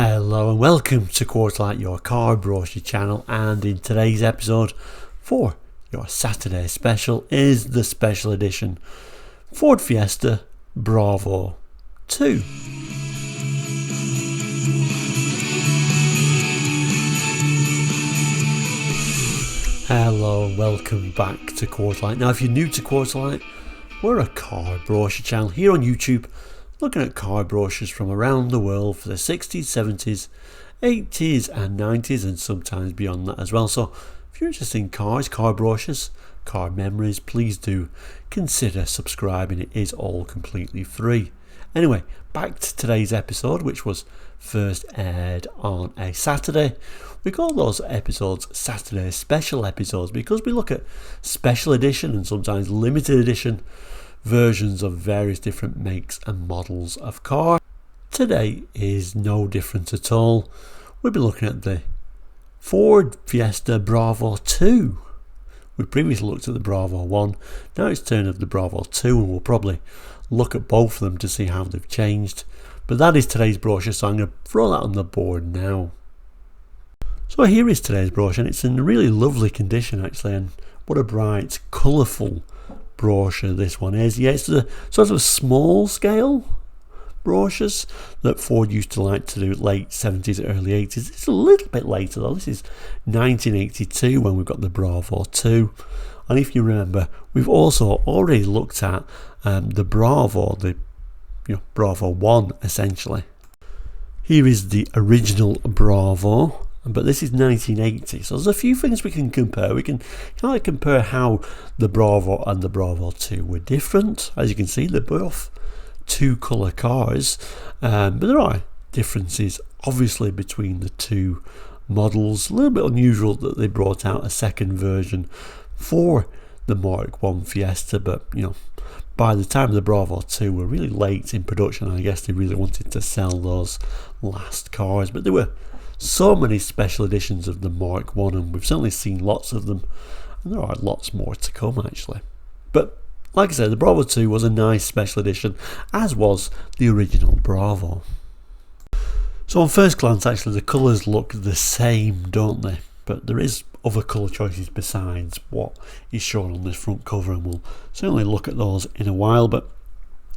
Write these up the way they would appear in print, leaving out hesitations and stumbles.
Hello and welcome to Quarterlight, your car brochure channel, and in today's episode for your Saturday special is the special edition Ford Fiesta Bravo II. Hello and welcome back to Quarterlight. Now if you're new to Quarterlight, we're a car brochure channel here on YouTube, looking at car brochures from around the world for the 60s, 70s, 80s and 90s and sometimes beyond that as well. So if you're interested in cars, car brochures, car memories, please do consider subscribing. It is all completely free. Anyway, back to today's episode, which was first aired on a Saturday. We call those episodes Saturday special episodes because we look at special edition and sometimes limited edition versions of various different makes and models of car. Today is no different at all. We'll be looking at the Ford Fiesta Bravo II. We previously looked at the Bravo 1, now it's turn of the Bravo 2, and we'll probably look at both of them to see how they've changed. But that is today's brochure, so I'm going to throw that on the board now. So here is today's brochure, and it's in really lovely condition actually, and what a bright, colourful brochure this one is. Yeah, it's the sort of small scale brochures that Ford used to like to do late 70s, early 80s. It's a little bit later though. This is 1982 when we've got the Bravo 2. And if you remember, we've also already looked at the Bravo, the Bravo 1 essentially. Here is the original Bravo, but this is 1980, so there's a few things we can compare. We can kind of compare how the Bravo and the Bravo 2 were different. As you can see, they're both two colour cars, but there are differences obviously between the two models. A little bit unusual that they brought out a second version for the Mark I Fiesta, but by the time the Bravo 2 were really late in production, I guess they really wanted to sell those last cars. But there were so many special editions of the Mark I, and we've certainly seen lots of them, and there are lots more to come actually. But like I said, the Bravo 2 was a nice special edition, as was the original Bravo. So on first glance actually the colours look the same, don't they? But there is other colour choices besides what is shown on this front cover, and we'll certainly look at those in a while. But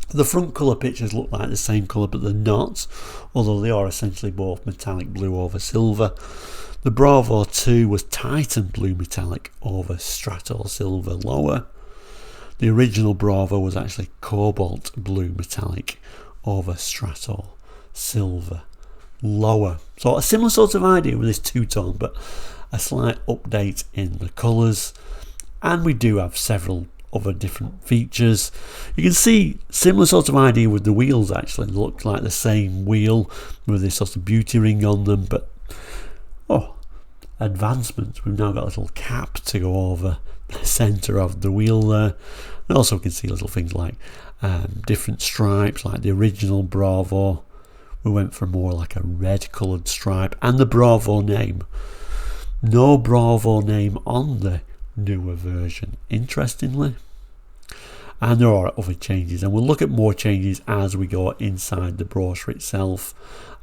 the front colour pictures look like the same colour, but they're not, although they are essentially both metallic blue over silver. The Bravo 2 was Titan blue metallic over strato silver lower. The original Bravo was actually cobalt blue metallic over strato silver lower. So a similar sort of idea with this two-tone, but a slight update in the colours. And we do have several other different features. You can see similar sort of idea with the wheels actually. They look like the same wheel with this sort of beauty ring on them, but advancements. We've now got a little cap to go over the centre of the wheel there, and also we can see little things like different stripes, like the original Bravo. We went for more like a red coloured stripe, and the Bravo name. No Bravo name on the newer version, interestingly. And there are other changes, and we'll look at more changes as we go inside the brochure itself.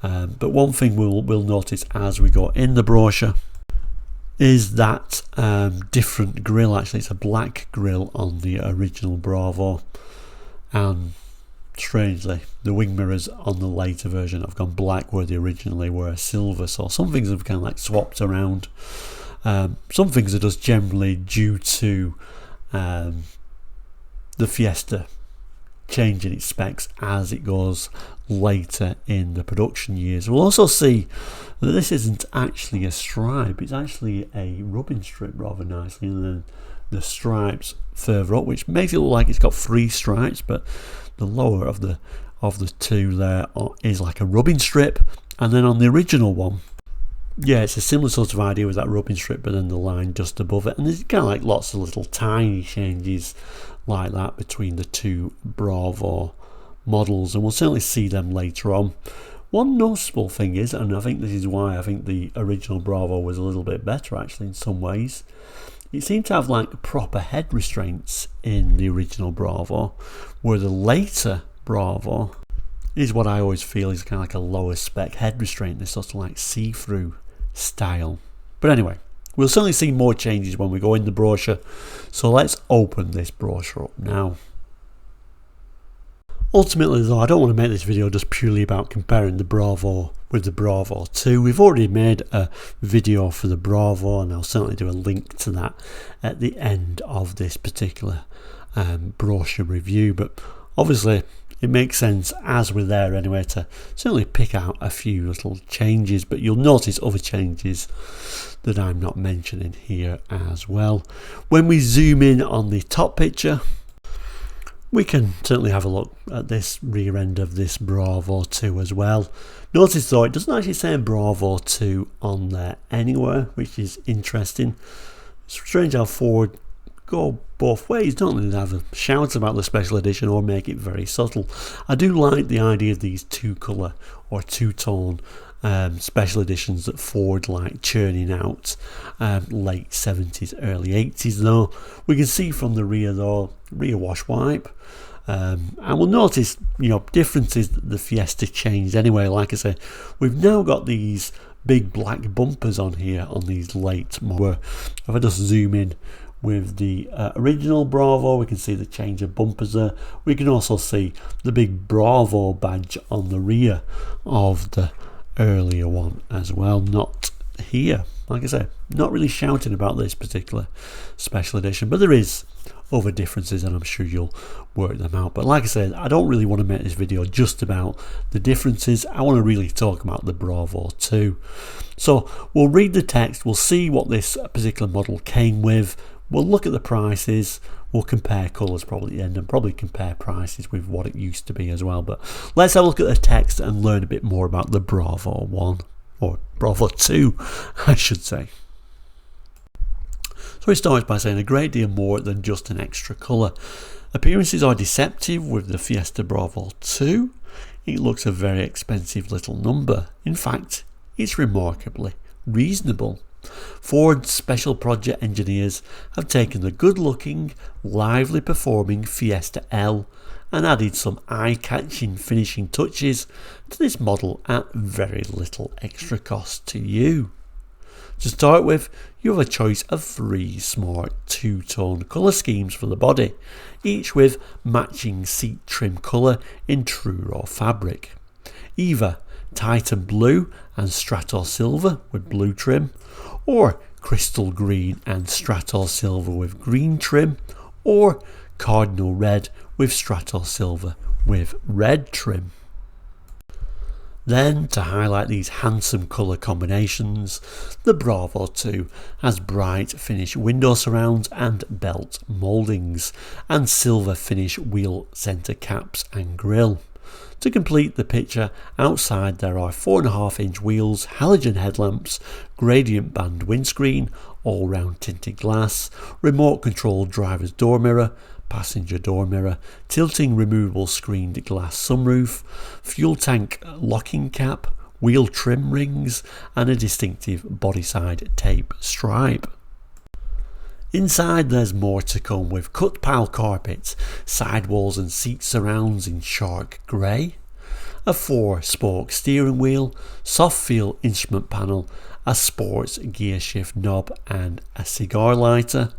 But one thing we'll notice as we go in the brochure is that different grille. Actually, it's a black grille on the original Bravo, and strangely the wing mirrors on the later version have gone black where they originally were silver. So some things have kind of like swapped around. Some things are just generally due to the Fiesta changing its specs as it goes later in the production years. We'll also see that this isn't actually a stripe, it's actually a rubbing strip rather nicely, and then the stripes further up, which makes it look like it's got three stripes, but the lower of the two there is like a rubbing strip. And then on the original one, yeah, it's a similar sort of idea with that rubbing strip, but then the line just above it. And there's kind of like lots of little tiny changes like that between the two Bravo models, and we'll certainly see them later on. One noticeable thing is, and I think this is why I think the original Bravo was a little bit better actually in some ways, it seemed to have like proper head restraints in the original Bravo, where the later Bravo is what I always feel is kind of like a lower spec head restraint, this sort of like see-through style. But anyway, we'll certainly see more changes when we go in the brochure, so let's open this brochure up now. Ultimately though, I don't want to make this video just purely about comparing the Bravo with the Bravo II. We've already made a video for the Bravo, and I'll certainly do a link to that at the end of this particular brochure review. But obviously it makes sense, as we're there anyway, to certainly pick out a few little changes, but you'll notice other changes that I'm not mentioning here as well. When we zoom in on the top picture, we can certainly have a look at this rear end of this Bravo II as well. Notice though, it doesn't actually say Bravo II on there anywhere, which is interesting. It's strange how Ford go both ways, don't they? They either shout about the special edition or make it very subtle. I do like the idea of these two colour or two-tone special editions that Ford like churning out late 70s, early 80s though. We can see from the rear though, rear wash wipe, and we'll notice, you know, differences that the Fiesta changed anyway. Like I say, we've now got these big black bumpers on here on these late models. If I just zoom in with the original Bravo, we can see the change of bumpers there. We can also see the big Bravo badge on the rear of the earlier one as well. Not here, like I said, not really shouting about this particular special edition, but there is other differences and I'm sure you'll work them out. But like I said, I don't really want to make this video just about the differences. I want to really talk about the Bravo II. So we'll read the text, we'll see what this particular model came with, we'll look at the prices, we'll compare colours probably at the end, and probably compare prices with what it used to be as well. But let's have a look at the text and learn a bit more about the Bravo 1, or Bravo 2 I should say. So it starts by saying a great deal more than just an extra colour. Appearances are deceptive with the Fiesta Bravo II. It looks a very expensive little number. In fact, it's remarkably reasonable. Ford's special project engineers have taken the good-looking, lively performing Fiesta L and added some eye-catching finishing touches to this model at very little extra cost to you. To start with, you have a choice of 3 smart two-tone colour schemes for the body, each with matching seat trim colour in true raw fabric. Either Titan Blue and Strator Silver with blue trim, or Crystal Green and Strator Silver with green trim, or Cardinal Red with Strator Silver with red trim. Then, to highlight these handsome colour combinations, the Bravo II has bright finish window surrounds and belt mouldings, and silver finish wheel centre caps and grille. To complete the picture, outside there are 4.5-inch wheels, halogen headlamps, gradient band windscreen, all-round tinted glass, remote controlled driver's door mirror, passenger door mirror, tilting removable screened glass sunroof, fuel tank locking cap, wheel trim rings, and a distinctive bodyside tape stripe. Inside there's more to come with cut pile carpets, sidewalls and seat surrounds in shark grey, a 4-spoke steering wheel, soft feel instrument panel, a sports gear shift knob and a cigar lighter.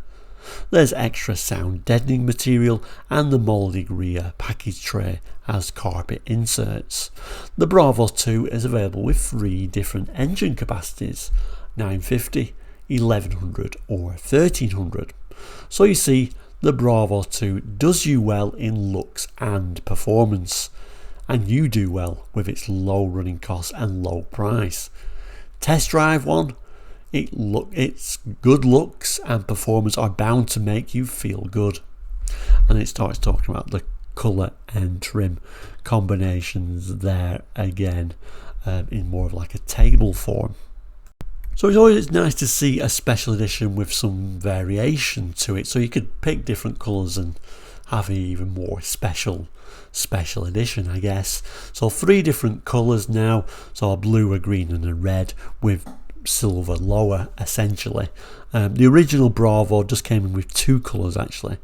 There's extra sound deadening material and the moulded rear package tray has carpet inserts. The Bravo II is available with 3 different engine capacities, 950, 1100 or 1300. So you see, the Bravo II does you well in looks and performance, and you do well with its low running costs and low price. Test drive one, its good looks and performance are bound to make you feel good. And it starts talking about the colour and trim combinations there again, in more of like a table form. So it's always nice to see a special edition with some variation to it, so you could pick different colours and have an even more special edition, I guess. So 3 different colours now, so a blue, a green and a red, with silver lower essentially. The original Bravo just came in with two colours actually.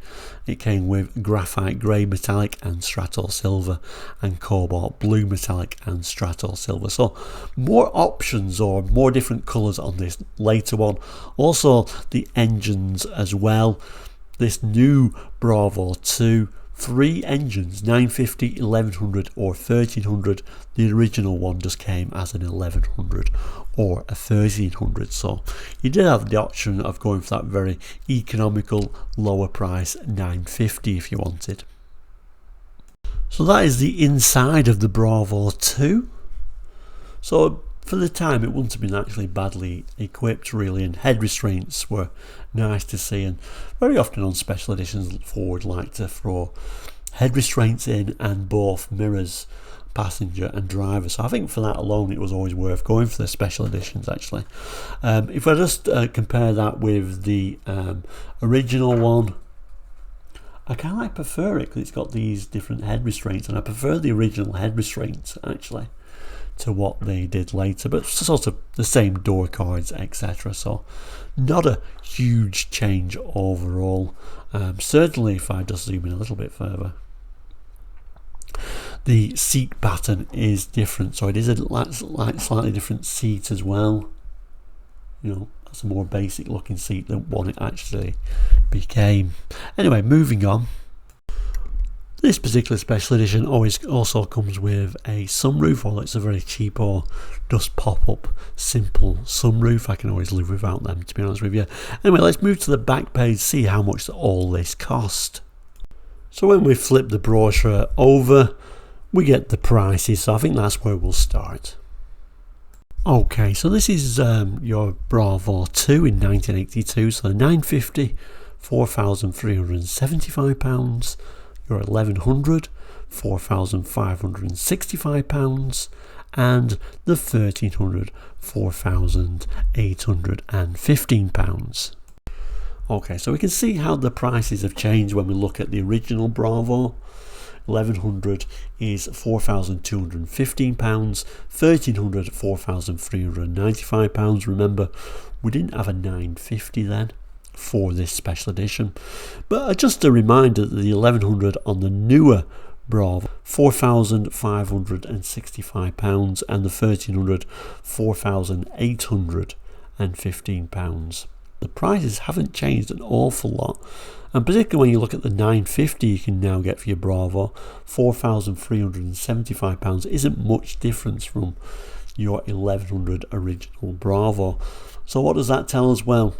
It came with graphite grey metallic and strato silver, and cobalt blue metallic and strato silver. So more options or more different colours on this later one. Also the engines as well. This new Bravo II, 3 engines, 950, 1100 or 1300. The original one just came as an 1100 or a 1300, so you did have the option of going for that very economical lower price 950 if you wanted. So that is the inside of the Bravo II. So for the time it wouldn't have been actually badly equipped really, and head restraints were nice to see, and very often on special editions Ford like to throw head restraints in and both mirrors, passenger and driver. So I think for that alone it was always worth going for the special editions actually. If I just compare that with the original one, I kind of prefer it because it's got these different head restraints, and I prefer the original head restraints actually to what they did later, but sort of the same door cards, etc. So not a huge change overall. Certainly if I just zoom in a little bit further, the seat pattern is different, so it is a slightly different seat as well. You know, that's a more basic looking seat than what it actually became. Anyway, moving on. This particular special edition also comes with a sunroof, although it's a very cheap or just pop-up simple sunroof. I can always live without them, to be honest with you. Anyway, let's move to the back page, see how much all this cost. So when we flip the brochure over, we get the prices, so I think that's where we'll start. Okay, so this is your Bravo II in 1982, so the 950, £4,375, your 1100, £4,565, and the 1300, £4,815. Okay, so we can see how the prices have changed when we look at the original Bravo. 1100 is £4,215, 1300 £4,395. Remember, we didn't have a 950 then for this special edition, but just a reminder that the 1100 on the newer Bravo, £4,565, and the 1300 £4,815. The prices haven't changed an awful lot, and particularly when you look at the 950 you can now get for your Bravo, £4,375 isn't much difference from your 1100 original Bravo. So what does that tell us? Well,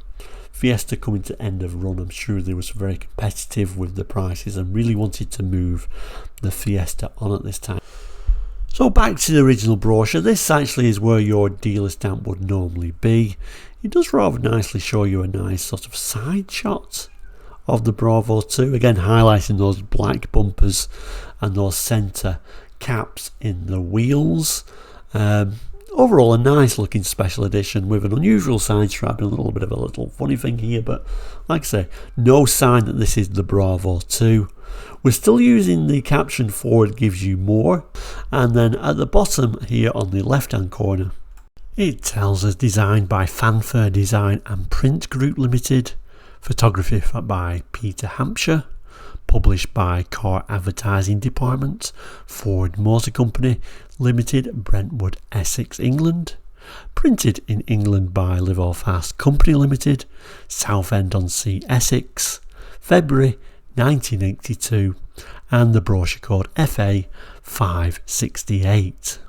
Fiesta coming to end of run, I'm sure they was very competitive with the prices and really wanted to move the Fiesta on at this time. So back to the original brochure, this actually is where your dealer stamp would normally be. It does rather nicely show you a nice sort of side shot of the Bravo II, again highlighting those black bumpers and those centre caps in the wheels. Overall a nice looking special edition with an unusual side strap and a little bit of a little funny thing here, but like I say, no sign that this is the Bravo II. We're still using the caption "Ford gives you more," and then at the bottom here on the left hand corner it tells us designed by Fanfare Design and Print Group Limited, photography by Peter Hampshire, published by Car Advertising Department, Ford Motor Company Limited, Brentwood, Essex, England. Printed in England by Live Fast Company Limited, Southend-on-Sea, Essex, February 1982, and the brochure code FA 568.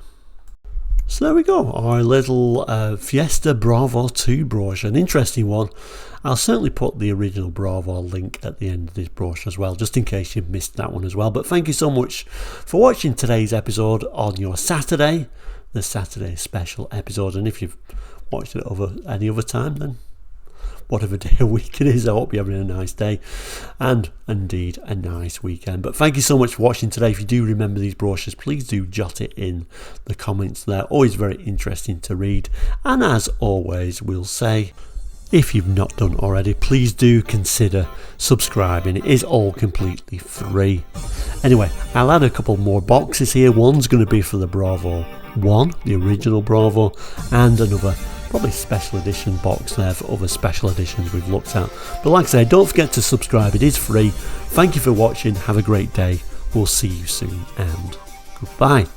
So there we go, our little Fiesta Bravo II brochure, an interesting one. I'll certainly put the original Bravo link at the end of this brochure as well, just in case you missed that one as well. But thank you so much for watching today's episode on your Saturday, the Saturday special episode. And if you've watched it over any other time, then whatever day of week it is, I hope you're having a nice day and indeed a nice weekend. But thank you so much for watching today. If you do remember these brochures, please do jot it in the comments. They're always very interesting to read, and as always we'll say, if you've not done already, please do consider subscribing. It is all completely free. Anyway, I'll add a couple more boxes here. One's going to be for the Bravo I, the original Bravo, and another probably special edition box there for other special editions we've looked at. But like I say, don't forget to subscribe, it is free. Thank you for watching, have a great day, we'll see you soon and goodbye.